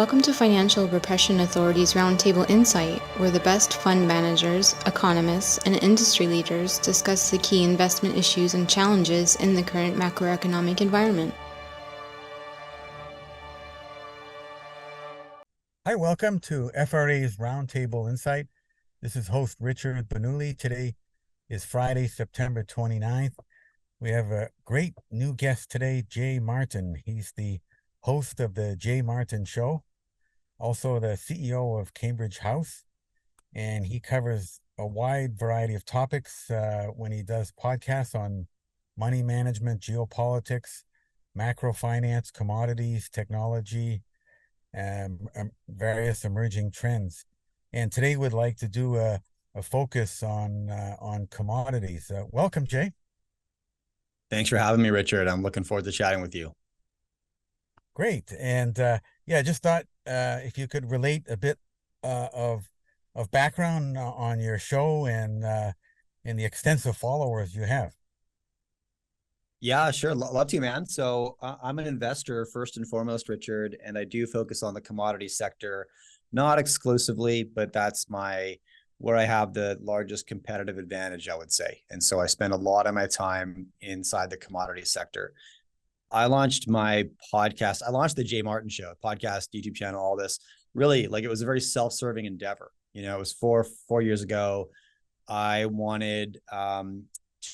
Welcome to Financial Repression Authority's Roundtable Insight, where the best fund managers, economists, and industry leaders discuss the key investment issues and challenges in the current macroeconomic environment. Hi, welcome to FRA's Roundtable Insight. This is host Richard Bernoulli. Today is Friday, September 29th. We have a great new guest today, Jay Martin. He's the host of the Jay Martin Show, also the CEO of Cambridge House, and he covers a wide variety of topics when he does podcasts on money management, geopolitics, macro finance, commodities, technology, and various emerging trends. And today we'd like to do a focus on commodities. Welcome, Jay. Thanks for having me, Richard. I'm looking forward to chatting with you. Great. And just thought if you could relate a bit of background on your show and the extensive followers you have. Yeah, sure. Love to, man. So I'm an investor first and foremost, Richard, and I do focus on the commodity sector, not exclusively, but that's where I have the largest competitive advantage, I would say. And so I spend a lot of my time inside the commodity sector. I launched my podcast. I launched the Jay Martin Show, podcast, YouTube channel, all this. Really, it was a very self-serving endeavor. It was four years ago. I wanted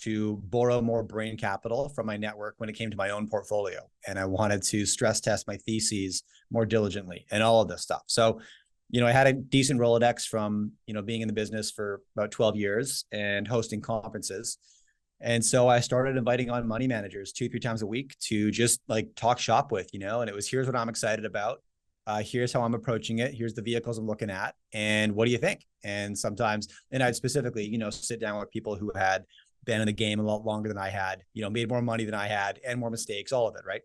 to borrow more brain capital from my network when it came to my own portfolio. And I wanted to stress test my theses more diligently and all of this stuff. So, I had a decent Rolodex from, being in the business for about 12 years and hosting conferences. And so I started inviting on money managers 2-3 times a week to just talk shop with, and it was, here's what I'm excited about. Here's how I'm approaching it. Here's the vehicles I'm looking at. And what do you think? And sometimes, and I'd specifically, sit down with people who had been in the game a lot longer than I had, made more money than I had and more mistakes, all of it. Right.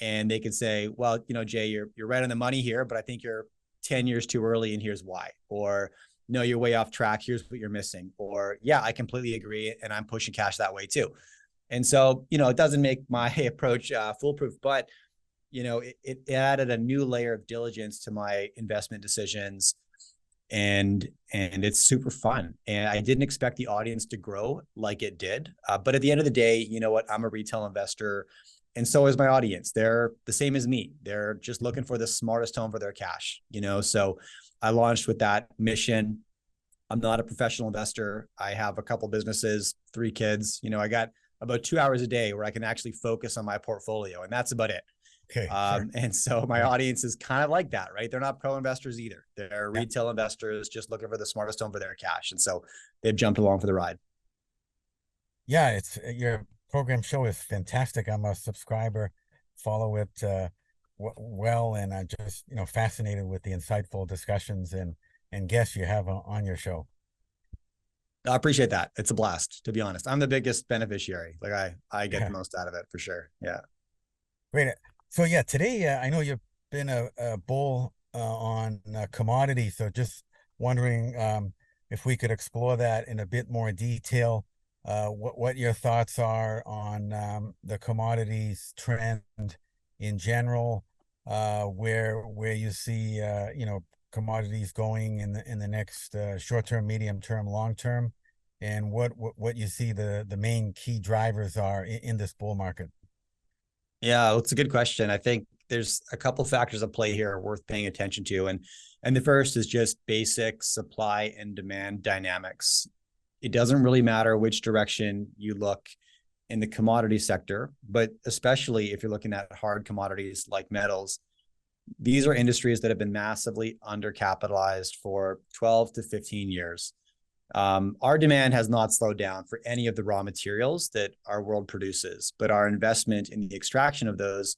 And they could say, well, Jay, you're right on the money here, but I think you're 10 years too early and here's why. Or no, you're way off track. Here's what you're missing. Or yeah, I completely agree. And I'm pushing cash that way too. And so, it doesn't make my approach foolproof, but, it added a new layer of diligence to my investment decisions. And it's super fun. And I didn't expect the audience to grow like it did. But at the end of the day, you know what? I'm a retail investor. And so is my audience. They're the same as me. They're just looking for the smartest home for their cash, so I launched with that mission. I'm not a professional investor. I have a couple businesses, 3 kids. I got about 2 hours a day where I can actually focus on my portfolio, and that's about it. Okay. Sure. And so my audience is kind of like that, right? They're not pro investors either. They're retail investors just looking for the smartest home for their cash. And so they've jumped along for the ride. Yeah, it's your program show is fantastic. I'm a subscriber, follow it well, and I'm just fascinated with the insightful discussions and guests you have on your show. I appreciate that. It's a blast, to be honest. I'm the biggest beneficiary. I get the most out of it for sure. Yeah. Great. So today I know you've been a bull on commodities. So just wondering if we could explore that in a bit more detail. What your thoughts are on the commodities trend in general, where you see commodities going in the next short-term, medium-term, long-term, and what you see the main key drivers are in this bull market. Yeah, well, it's a good question. I think there's a couple factors at play here worth paying attention to, and the first is just basic supply and demand dynamics. It doesn't really matter which direction you look in the commodity sector, but especially if you're looking at hard commodities like metals, these are industries that have been massively undercapitalized for 12 to 15 years. Our demand has not slowed down for any of the raw materials that our world produces, but our investment in the extraction of those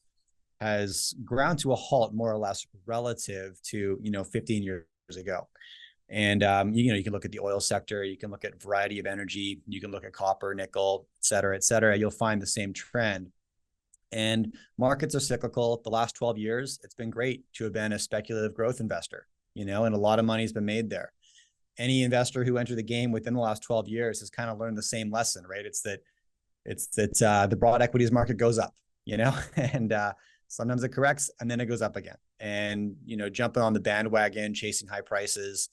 has ground to a halt more or less relative to 15 years ago. And you can look at the oil sector, you can look at a variety of energy, you can look at copper, nickel, et cetera, et cetera. You'll find the same trend. And markets are cyclical. The last 12 years, it's been great to have been a speculative growth investor, and a lot of money has been made there. Any investor who entered the game within the last 12 years has kind of learned the same lesson, right? It's that the broad equities market goes up, and sometimes it corrects and then it goes up again. and, jumping on the bandwagon, chasing high prices,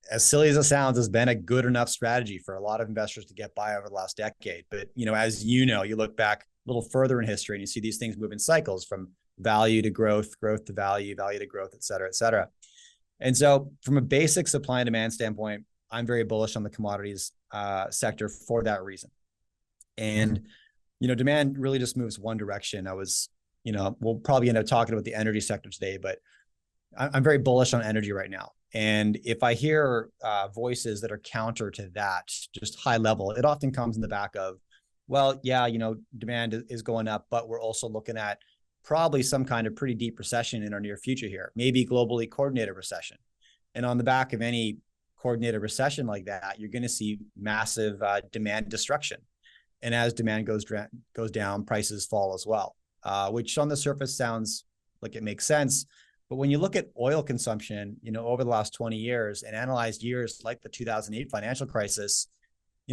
as silly as it sounds, has been a good enough strategy for a lot of investors to get by over the last decade. But, as you look back a little further in history and you see these things move in cycles from value to growth, growth to value, value to growth, et cetera, et cetera. And so from a basic supply and demand standpoint, I'm very bullish on the commodities sector for that reason. And, demand really just moves one direction. We'll probably end up talking about the energy sector today, but I'm very bullish on energy right now. And if I hear voices that are counter to that, just high level, it often comes in the back of, well, yeah, demand is going up, but we're also looking at probably some kind of pretty deep recession in our near future here, maybe globally coordinated recession. And on the back of any coordinated recession like that, you're going to see massive demand destruction. And as demand goes down, prices fall as well, which on the surface sounds like it makes sense. But when you look at oil consumption, over the last 20 years and analyzed years like the 2008 financial crisis,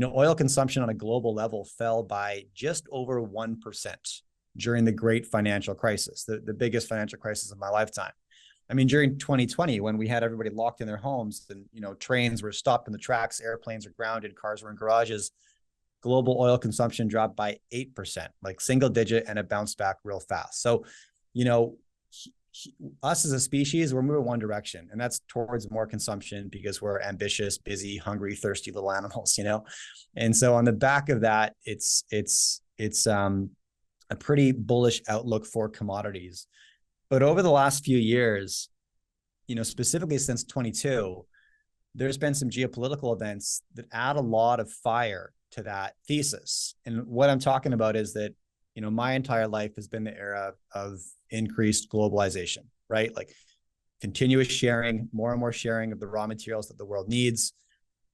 oil consumption on a global level fell by just over 1% during the great financial crisis, the biggest financial crisis of my lifetime. I mean, during 2020, when we had everybody locked in their homes and, trains were stopped in the tracks, airplanes were grounded, cars were in garages, global oil consumption dropped by 8%, like single digit, and it bounced back real fast. So, us as a species, we're moving one direction, and that's towards more consumption because we're ambitious, busy, hungry, thirsty little animals, And so on the back of that, it's a pretty bullish outlook for commodities. But over the last few years, specifically since 22, there's been some geopolitical events that add a lot of fire to that thesis. And what I'm talking about is that, my entire life has been the era of increased globalization, right? Like continuous sharing, more and more sharing of the raw materials that the world needs,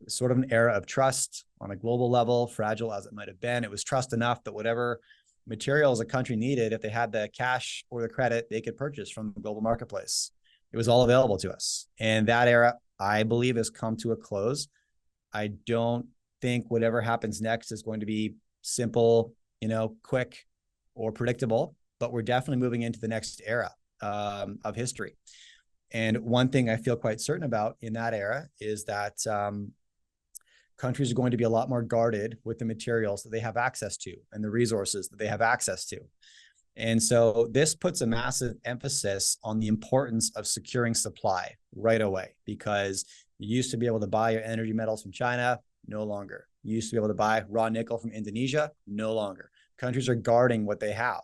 sort of an era of trust on a global level, fragile as it might have been. It was trust enough that whatever materials a country needed, if they had the cash or the credit, they could purchase from the global marketplace. It was all available to us. And that era, I believe, has come to a close. I don't think whatever happens next is going to be simple, quick or predictable, but we're definitely moving into the next era of history. And one thing I feel quite certain about in that era is that countries are going to be a lot more guarded with the materials that they have access to and the resources that they have access to. And so this puts a massive emphasis on the importance of securing supply right away, because you used to be able to buy your energy metals from China, no longer. You used to be able to buy raw nickel from Indonesia, no longer. Countries are guarding what they have.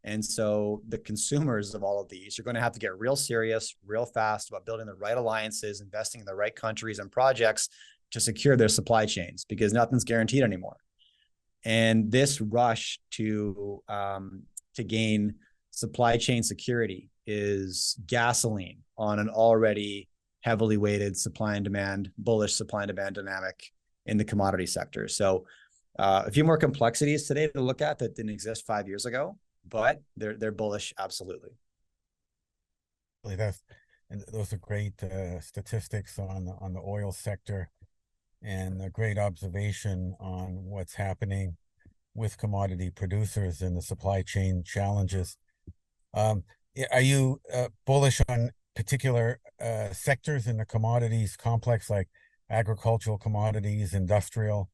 And so the consumers of all of these are going to have to get real serious, real fast about building the right alliances, investing in the right countries and projects to secure their supply chains, because nothing's guaranteed anymore. And this rush to gain supply chain security is gasoline on an already heavily weighted supply and demand, bullish supply and demand dynamic in the commodity sector. So a few more complexities today to look at that didn't exist 5 years ago, but they're bullish, absolutely. And those are great statistics on the oil sector, and a great observation on what's happening with commodity producers and the supply chain challenges. Are you bullish on particular sectors in the commodities complex, like agricultural commodities, industrial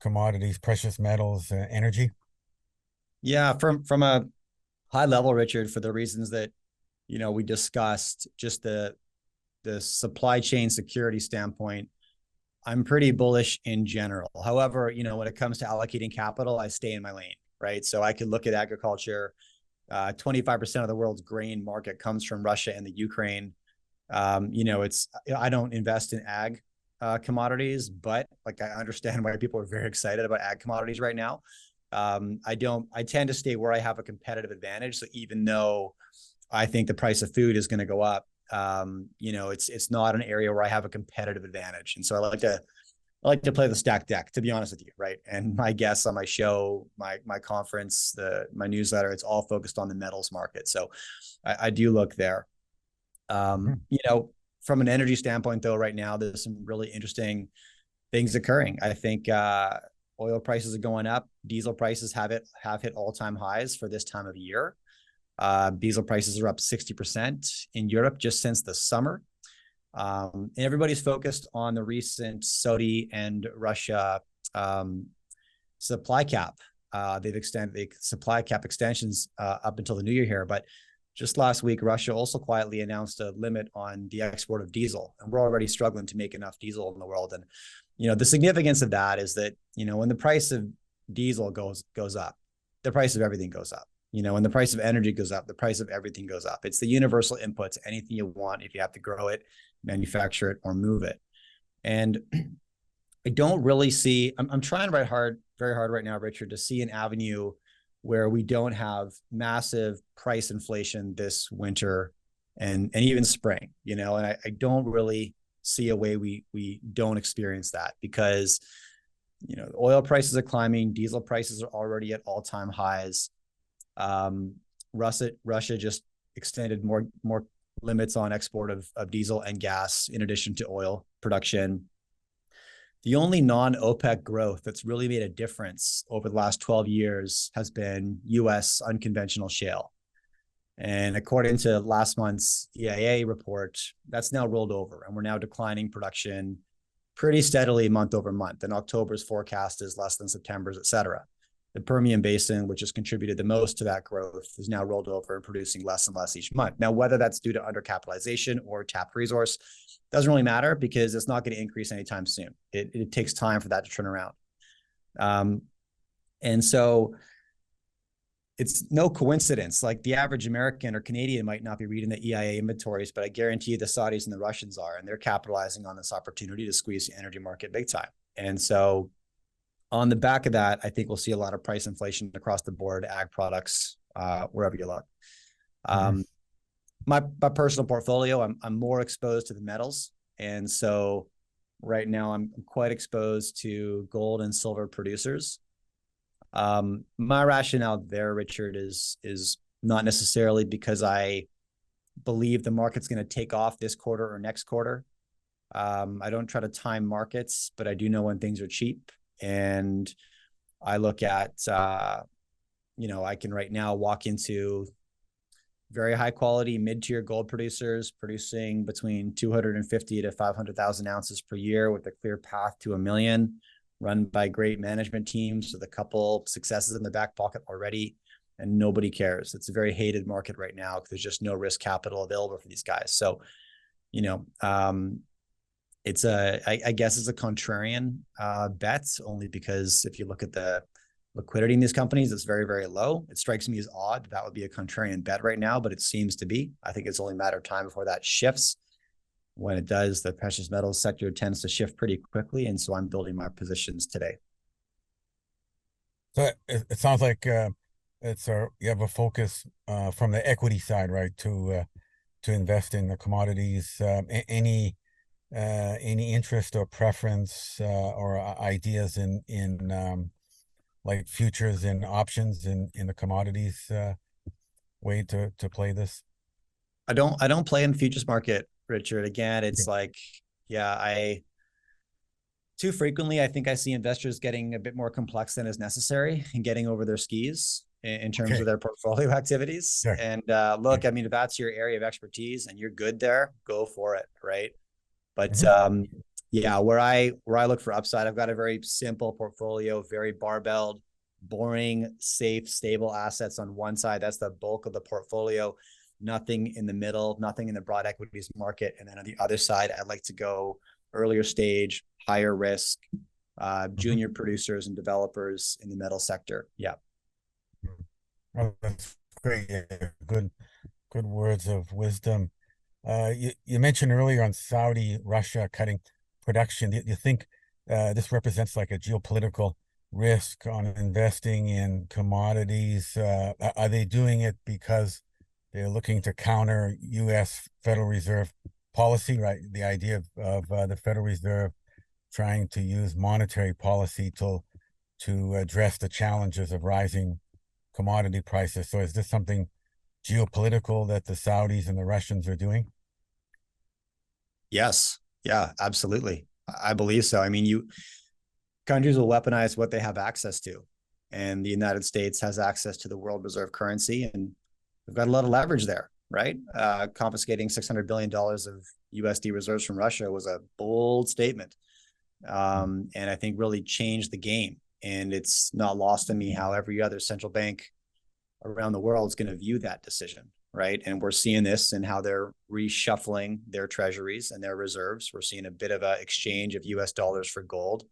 commodities, precious metals, energy? Yeah, from a high level, Richard, for the reasons that we discussed, just the supply chain security standpoint, I'm pretty bullish in general. However, when it comes to allocating capital, I stay in my lane, right? So I could look at agriculture. 25% of the world's grain market comes from Russia and the Ukraine. I don't invest in ag commodities, but like I understand why people are very excited about ag commodities right now. I tend to stay where I have a competitive advantage. So even though I think the price of food is going to go up, it's not an area where I have a competitive advantage. And so I like to play the stacked deck, to be honest with you, right? And my guests on my show, my conference, my newsletter, it's all focused on the metals market. So I do look there. From an energy standpoint, though, right now there's some really interesting things occurring. I think oil prices are going up. Diesel prices have hit all-time highs for this time of year. Diesel prices are up 60% in Europe just since the summer. And everybody's focused on the recent Saudi and Russia supply cap. They've extended the supply cap extensions up until the new year here. But just last week, Russia also quietly announced a limit on the export of diesel. And we're already struggling to make enough diesel in the world. And, the significance of that is that, when the price of diesel goes up, the price of everything goes up. When the price of energy goes up, the price of everything goes up. It's the universal input to anything you want if you have to grow it, manufacture it, or move it. And I don't really see, I'm trying very hard right now, Richard, to see an avenue where we don't have massive price inflation this winter and even spring, and I don't really see a way we don't experience that because, oil prices are climbing, diesel prices are already at all-time highs. Russia just extended more limits on export of diesel and gas in addition to oil production. The only non-OPEC growth that's really made a difference over the last 12 years has been U.S. unconventional shale. And according to last month's EIA report, that's now rolled over, and we're now declining production pretty steadily month over month. And October's forecast is less than September's, et cetera. The Permian Basin, which has contributed the most to that growth, is now rolled over and producing less and less each month. Now, whether that's due to undercapitalization or tapped resource doesn't really matter because it's not going to increase anytime soon. It takes time for that to turn around. And so it's no coincidence. Like the average American or Canadian might not be reading the EIA inventories, but I guarantee you the Saudis and the Russians are, and they're capitalizing on this opportunity to squeeze the energy market big time. And so on the back of that, I think we'll see a lot of price inflation across the board, ag products, wherever you look. My personal portfolio, I'm more exposed to the metals. And so right now I'm quite exposed to gold and silver producers. My rationale there, Richard, is not necessarily because I believe the market's going to take off this quarter or next quarter. I don't try to time markets, but I do know when things are cheap. And I look at, I can right now walk into very high quality mid-tier gold producers producing between 250 to 500,000 ounces per year with a clear path to 1 million, run by great management teams with a couple successes in the back pocket already, and nobody cares. It's a very hated market right now because there's just no risk capital available for these guys. So, I guess it's a contrarian bet, only because if you look at the liquidity in these companies, it's very, very low. It strikes me as odd that would be a contrarian bet right now, but it seems to be. I think it's only a matter of time before that shifts. When it does, the precious metals sector tends to shift pretty quickly, and so I'm building my positions today. So it sounds like you have a focus from the equity side, right, to invest in the commodities. Any interest or preference or ideas in like futures and options in the commodities way to play this? I don't play in the futures market, Richard. Again, it's too frequently, I think I see investors getting a bit more complex than is necessary and getting over their skis in terms of their portfolio activities. Sure. And look, I mean, if that's your area of expertise and you're good there, go for it, right? But where I look for upside, I've got a very simple portfolio, very barbelled, boring, safe, stable assets on one side. That's the bulk of the portfolio. Nothing in the middle, nothing in the broad equities market. And then on the other side, I'd like to go earlier stage, higher risk, junior producers and developers in the metal sector. Yeah. Oh, that's great. Yeah, good words of wisdom. You mentioned earlier on Saudi, Russia cutting production. Do you think this represents like a geopolitical risk on investing in commodities? Are they doing it because they're looking to counter U.S. Federal Reserve policy, right? The idea of the Federal Reserve trying to use monetary policy to address the challenges of rising commodity prices. So is this something geopolitical that the Saudis and the Russians are doing? Yes. Yeah, absolutely. I believe so. I mean, countries will weaponize what they have access to. And the United States has access to the world reserve currency. And we've got a lot of leverage there, right? Confiscating $600 billion of USD reserves from Russia was a bold statement. And I think really changed the game. And it's not lost on me how every other central bank around the world is going to view that decision, right? And we're seeing this in how they're reshuffling their treasuries and their reserves. We're seeing a bit of an exchange of US dollars for gold.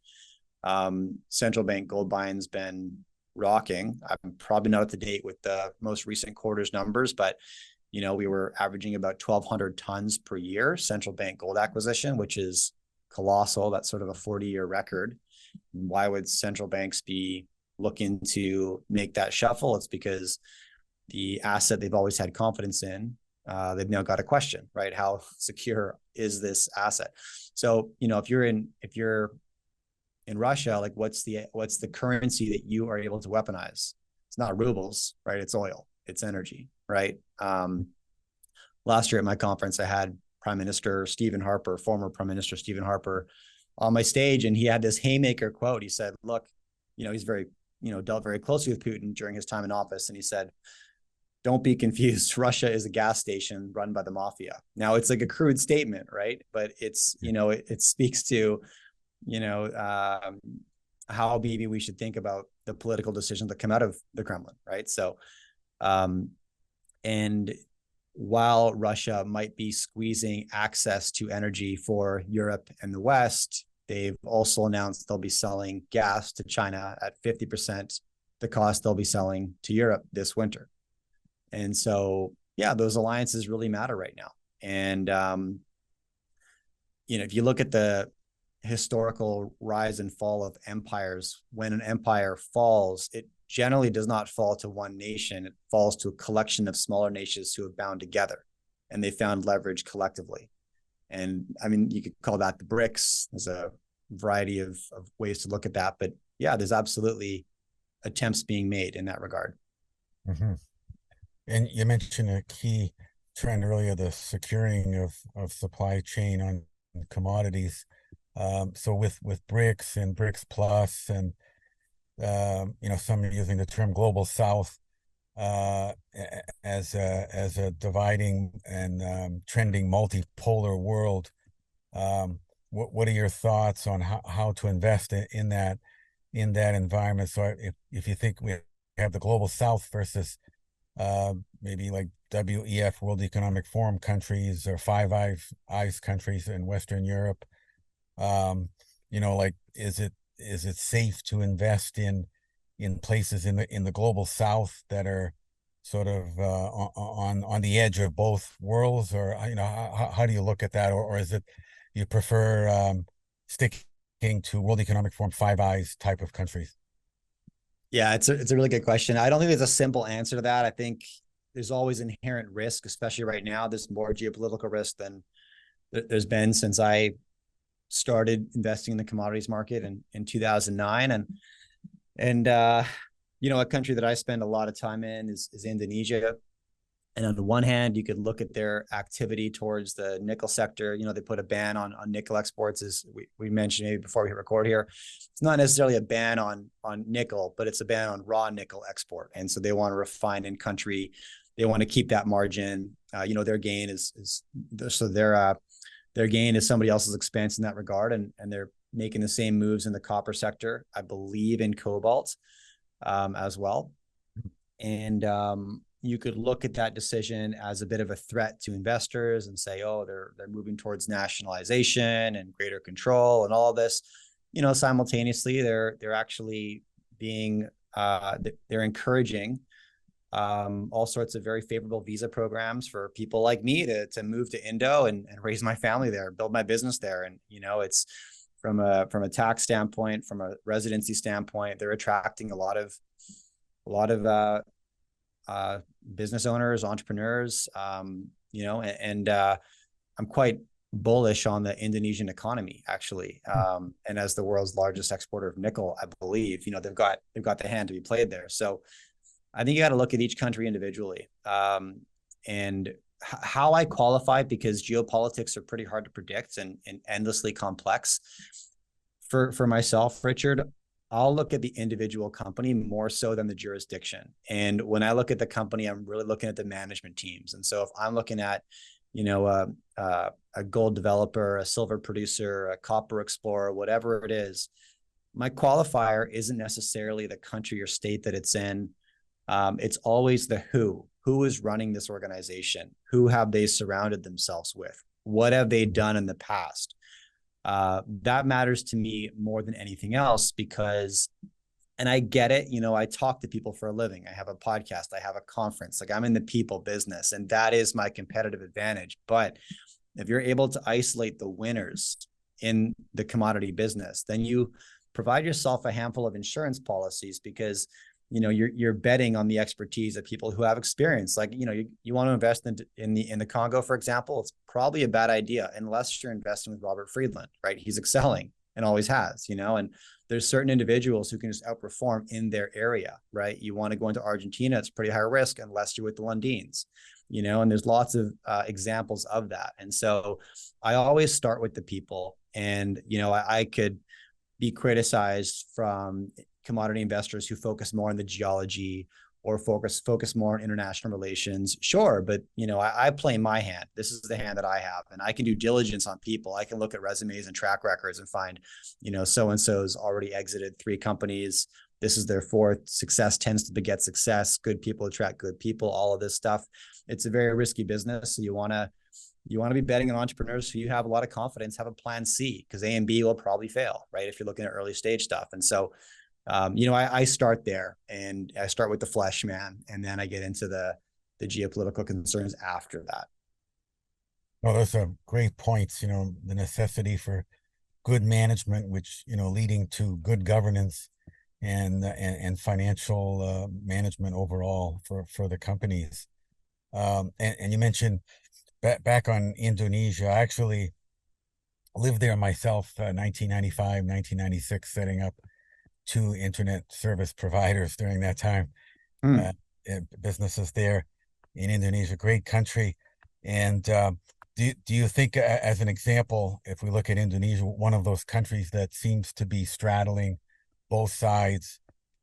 Central bank gold buying's been rocking. I'm probably not up to date with the most recent quarter's numbers, but we were averaging about 1,200 tons per year central bank gold acquisition, which is colossal. That's sort of a 40-year record. Why would central banks be looking to make that shuffle? It's because the asset they've always had confidence in, they've now got a question, right? How secure is this asset? So, if you're in Russia, like what's the currency that you are able to weaponize? It's not rubles, right? It's oil, it's energy, right? Last year at my conference, I had former Prime Minister Stephen Harper on my stage, and he had this haymaker quote. He said, look, he's dealt very closely with Putin during his time in office. And he said, don't be confused. Russia is a gas station run by the mafia. Now it's like a crude statement, right? But it's, it speaks to, how maybe we should think about the political decisions that come out of the Kremlin, right? So, and while Russia might be squeezing access to energy for Europe and the West, they've also announced they'll be selling gas to China at 50% the cost they'll be selling to Europe this winter. And so, yeah, those alliances really matter right now. And, if you look at the historical rise and fall of empires, when an empire falls, it generally does not fall to one nation. It falls to a collection of smaller nations who have bound together, and they found leverage collectively. And I mean, you could call that the BRICS. There's a variety of ways to look at that, but yeah, there's absolutely attempts being made in that regard. Mm-hmm. And you mentioned a key trend earlier, the securing of supply chain on commodities. So with BRICS and BRICS Plus, and some are using the term Global South as a dividing and trending multipolar world. What are your thoughts on how to invest in that environment? So if you think we have the Global South versus maybe like WEF, World Economic Forum countries, or Five Eyes countries in Western Europe, like is it safe to invest in places in the Global South that are sort of on the edge of both worlds? Or how do you look at that? Or is it you prefer sticking to World Economic Forum, Five Eyes type of countries? Yeah, it's a really good question. I don't think there's a simple answer to that. I think there's always inherent risk, especially right now. There's more geopolitical risk than there's been since I started investing in the commodities market in 2009. And a country that I spend a lot of time in is Indonesia. And on the one hand, you could look at their activity towards the nickel sector. They put a ban on nickel exports, as we mentioned maybe before we hit record here. It's not necessarily a ban on nickel, but it's a ban on raw nickel export. And so they want to refine in country. They want to keep that margin. Their gain their gain is somebody else's expense in that regard. And they're making the same moves in the copper sector, I believe in cobalt as well. And you could look at that decision as a bit of a threat to investors and say, oh, they're moving towards nationalization and greater control and all of this. Simultaneously, they're actually being they're encouraging all sorts of very favorable visa programs for people like me to move to Indo and raise my family there, build my business there. And it's from a tax standpoint, from a residency standpoint, they're attracting a lot of business owners, entrepreneurs, and I'm quite bullish on the Indonesian economy, actually. And as the world's largest exporter of nickel, I believe, they've got the hand to be played there. So I think you got to look at each country individually. And how I qualify, because geopolitics are pretty hard to predict and endlessly complex. For myself, Richard, I'll look at the individual company more so than the jurisdiction. And when I look at the company, I'm really looking at the management teams. And so if I'm looking at, a gold developer, a silver producer, a copper explorer, whatever it is, my qualifier isn't necessarily the country or state that it's in. It's always the who is running this organization? Who have they surrounded themselves with? What have they done in the past? That matters to me more than anything else because, and I get it, I talk to people for a living. I have a podcast, I have a conference, like I'm in the people business, and that is my competitive advantage. But if you're able to isolate the winners in the commodity business, then you provide yourself a handful of insurance policies because you're betting on the expertise of people who have experience. Like you want to invest in the Congo, for example. It's probably a bad idea unless you're investing with Robert Friedland, right? He's excelling and always has, and there's certain individuals who can just outperform in their area, right? You want to go into Argentina, it's pretty high risk unless you're with the Lundins, and there's lots of examples of that. And so I always start with the people. And I could be criticized from commodity investors who focus more on the geology or focus more on international relations. Sure, but I play my hand. This is the hand that I have, and I can do diligence on people. I can look at resumes and track records and find, so and so's already exited 3 companies. This is their 4th. Success tends to beget success. Good people attract good people. All of this stuff. It's a very risky business. So you want to be betting on entrepreneurs who you have a lot of confidence, have a plan C, because A and B will probably fail, right? If you're looking at early stage stuff. And so, I start there, and I start with the flesh, man, and then I get into the geopolitical concerns after that. Well, those are great points. The necessity for good management, which leading to good governance and financial management overall for the companies. And you mentioned back on Indonesia. I actually lived there myself, 1995, 1996, setting up 2 internet service providers during that time. Businesses there in Indonesia, great country. And do you think, as an example, if we look at Indonesia, one of those countries that seems to be straddling both sides,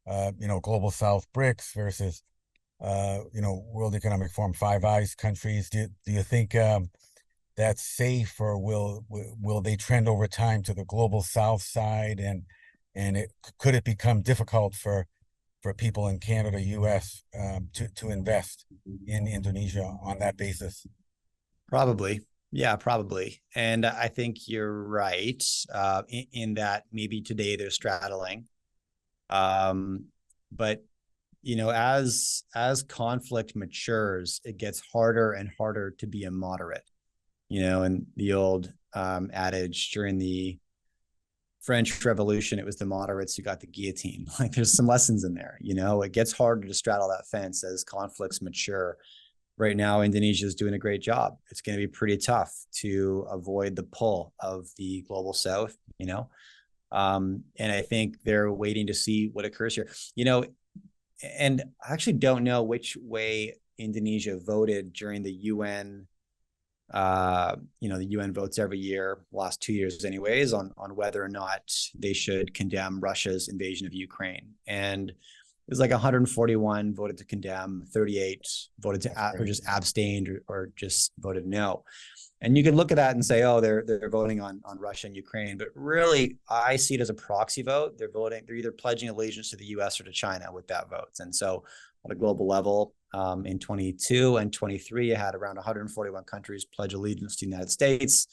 global South BRICS versus World Economic Forum, Five Eyes countries, do you think that's safe, or will they trend over time to the global South side, and could it become difficult for people in Canada, US, to invest in Indonesia on that basis? Probably. Yeah, probably. And I think you're right in that maybe today they're straddling. But as conflict matures, it gets harder and harder to be a moderate. And the old adage during the French Revolution, it was the moderates who got the guillotine. Like there's some lessons in there. It gets harder to straddle that fence as conflicts mature. Right now, Indonesia is doing a great job. It's going to be pretty tough to avoid the pull of the global South, and I think they're waiting to see what occurs here, and I actually don't know which way Indonesia voted during the UN. The UN votes every year, last 2 years anyways, on whether or not they should condemn Russia's invasion of Ukraine. And it was like 141 voted to condemn, 38 voted to or just abstained or just voted no. And you can look at that and say, oh, they're voting on Russia and Ukraine, but really I see it as a proxy vote. They're either pledging allegiance to the US or to China with that vote. And so on a global level, in 22 and 23, I had around 141 countries pledge allegiance to the United States,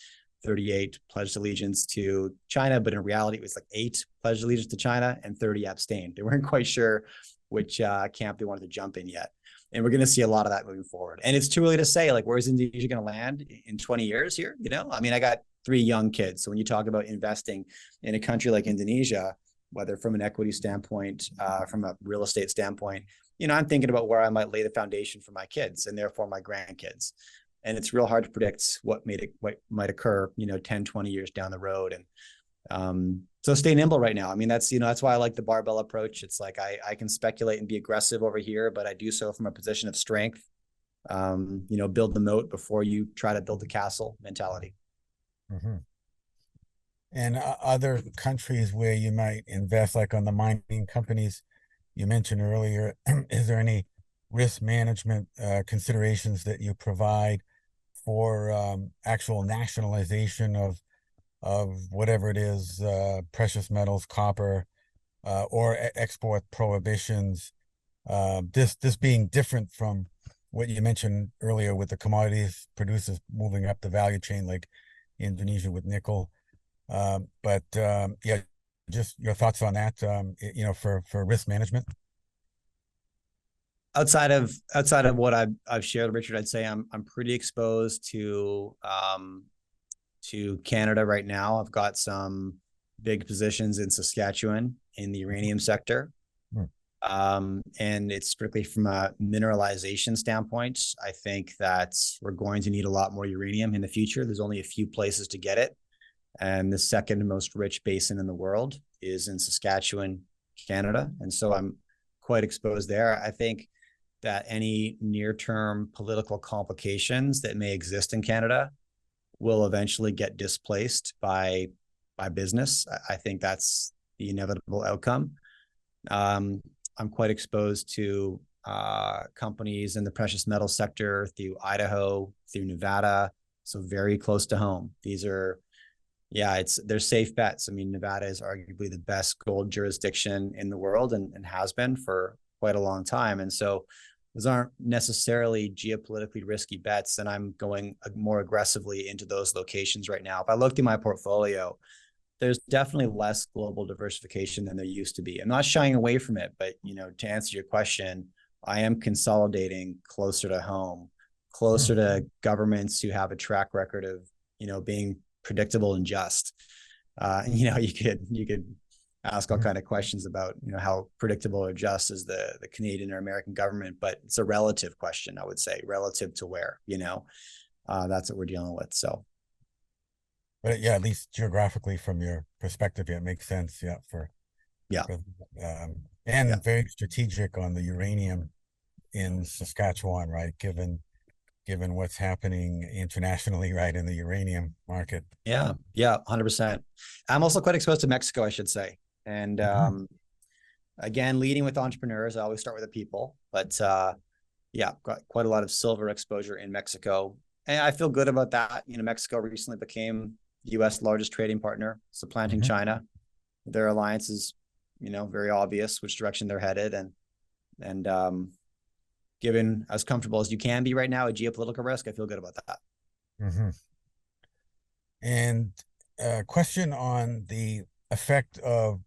38 pledged allegiance to China, but in reality, it was like 8 pledged allegiance to China and 30 abstained. They weren't quite sure which camp they wanted to jump in yet. And we're going to see a lot of that moving forward. And it's too early to say, like, where's Indonesia going to land in 20 years here? I got 3 young kids. So when you talk about investing in a country like Indonesia, whether from an equity standpoint, from a real estate standpoint, I'm thinking about where I might lay the foundation for my kids and therefore my grandkids. And it's real hard to predict what might occur, 10, 20 years down the road. And so stay nimble right now. That's why I like the barbell approach. It's like I can speculate and be aggressive over here, but I do so from a position of strength. Build the moat before you try to build the castle mentality. Mm-hmm. And other countries where you might invest, like on the mining companies you mentioned earlier, is there any risk management considerations that you provide for actual nationalization of whatever it is, precious metals, copper, or export prohibitions? This being different from what you mentioned earlier with the commodities producers moving up the value chain, like Indonesia with nickel. Yeah, just your thoughts on that, for risk management. Outside of what I've shared, Richard, I'd say I'm pretty exposed to Canada right now. I've got some big positions in Saskatchewan in the uranium sector. And it's strictly from a mineralization standpoint. I think that we're going to need a lot more uranium in the future. There's only a few places to get it. And the second most rich basin in the world is in Saskatchewan, Canada. And so I'm quite exposed there. I think that any near-term political complications that may exist in Canada will eventually get displaced by business. I think that's the inevitable outcome. I'm quite exposed to companies in the precious metal sector through Idaho, through Nevada, so very close to home. These are, they're safe bets. I mean, Nevada is arguably the best gold jurisdiction in the world and has been for quite a long time. And so those aren't necessarily geopolitically risky bets, and I'm going more aggressively into those locations right now. If I looked at my portfolio, there's definitely less global diversification than there used to be. I'm not shying away from it, but to answer your question, I am consolidating closer to home, closer to governments who have a track record of being predictable and just. You could ask all kind of questions about how predictable or just is the Canadian or American government, but it's a relative question, I would say, relative to where. That's what we're dealing with. So. But yeah, at least geographically from your perspective, it makes sense. Very strategic on the uranium in Saskatchewan, right? Given what's happening internationally, right, in the uranium market. Yeah, 100%. I'm also quite exposed to Mexico, I should say. And again, leading with entrepreneurs, I always start with the people. But got quite a lot of silver exposure in Mexico. And I feel good about that. Mexico recently became the U.S. largest trading partner, supplanting China. Their alliance is, very obvious which direction they're headed, and given as comfortable as you can be right now, a geopolitical risk, I feel good about that. And a question on the effect of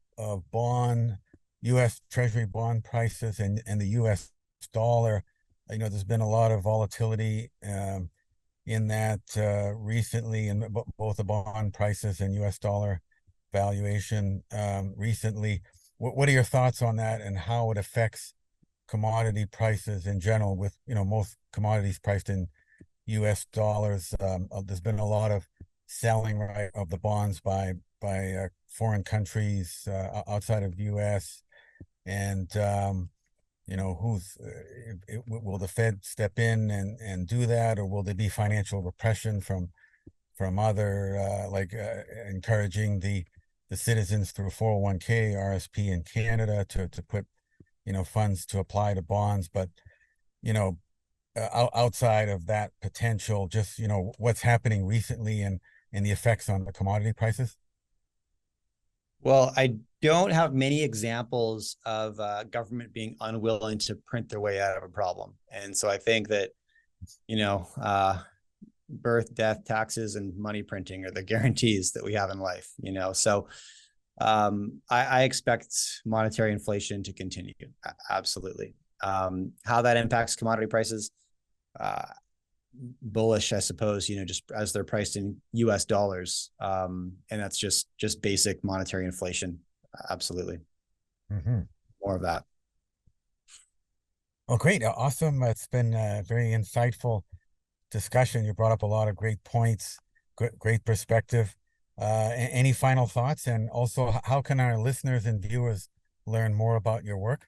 U.S. Treasury bond prices and the U.S. dollar. There's been a lot of volatility in that recently, in both the bond prices and U.S. dollar valuation recently. What are your thoughts on that, and how it affects commodity prices in general, with most commodities priced in U.S. dollars? There's been a lot of selling, right, of the bonds by foreign countries outside of U.S. and will the Fed step in and do that, or will there be financial repression from other encouraging the citizens through 401k, RSP in Canada to put funds to apply to bonds? But outside of that potential, just what's happening recently and the effects on the commodity prices. Well, I don't have many examples of government being unwilling to print their way out of a problem. And so I think that, birth, death, taxes, and money printing are the guarantees that we have in life, So I expect monetary inflation to continue. Absolutely. How that impacts commodity prices, bullish, I suppose, just as they're priced in US dollars. And that's just basic monetary inflation. Absolutely. More of that. Well, great. Awesome. It's been a very insightful discussion. You brought up a lot of great points, great perspective. Any final thoughts? And also, how can our listeners and viewers learn more about your work?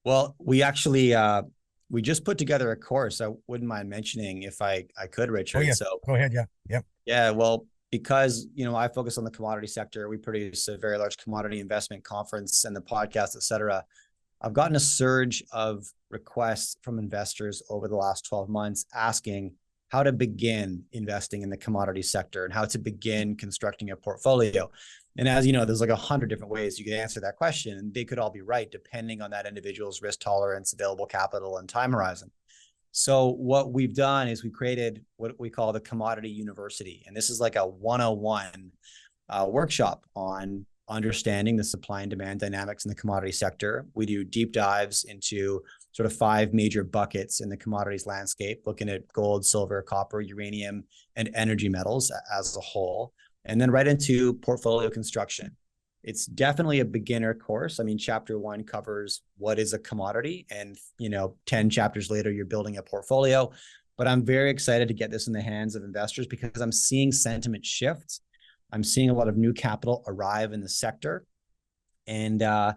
Well, we actually, we just put together a course I wouldn't mind mentioning if I could, Richard. Oh, yeah. So go ahead. Yeah. Yep. Yeah, well, because, I focus on the commodity sector, we produce a very large commodity investment conference and the podcast, et cetera. I've gotten a surge of requests from investors over the last 12 months asking how to begin investing in the commodity sector and how to begin constructing a portfolio. And as you know, there's like 100 different ways you could answer that question, and they could all be right depending on that individual's risk tolerance, available capital, and time horizon. So what we've done is we created what we call the Commodity University. And this is like a 101 workshop on understanding the supply and demand dynamics in the commodity sector. We do deep dives into sort of 5 major buckets in the commodities landscape, looking at gold, silver, copper, uranium, and energy metals as a whole, and then right into portfolio construction. It's definitely a beginner course. I mean, chapter 1 covers what is a commodity, and 10 chapters later, you're building a portfolio. But I'm very excited to get this in the hands of investors because I'm seeing sentiment shifts. I'm seeing a lot of new capital arrive in the sector. And I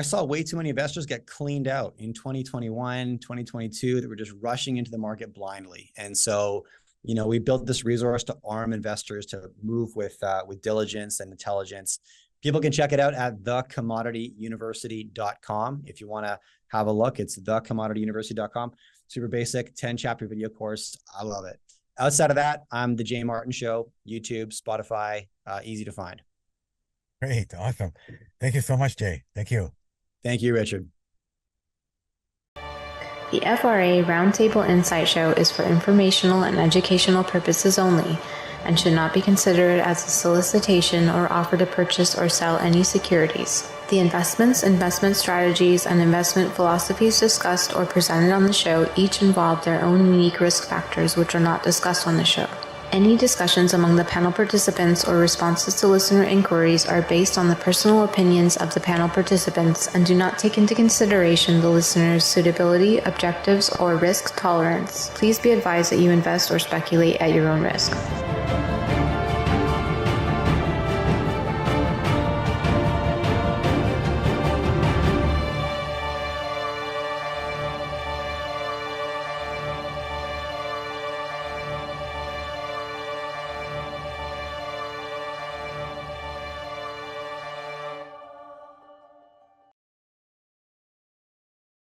saw way too many investors get cleaned out in 2021, 2022 that were just rushing into the market blindly. And so, we built this resource to arm investors to move with diligence and intelligence. People can check it out at thecommodityuniversity.com. If you want to have a look, it's thecommodityuniversity.com. Super basic 10-chapter video course. I love it. Outside of that, I'm The Jay Martin Show, YouTube, Spotify, easy to find. Great. Awesome. Thank you so much, Jay. Thank you. Thank you, Richard. The FRA Roundtable Insight Show is for informational and educational purposes only and should not be considered as a solicitation or offer to purchase or sell any securities. The investments, investment strategies, and investment philosophies discussed or presented on the show each involve their own unique risk factors which are not discussed on the show. Any discussions among the panel participants or responses to listener inquiries are based on the personal opinions of the panel participants and do not take into consideration the listener's suitability, objectives, or risk tolerance. Please be advised that you invest or speculate at your own risk.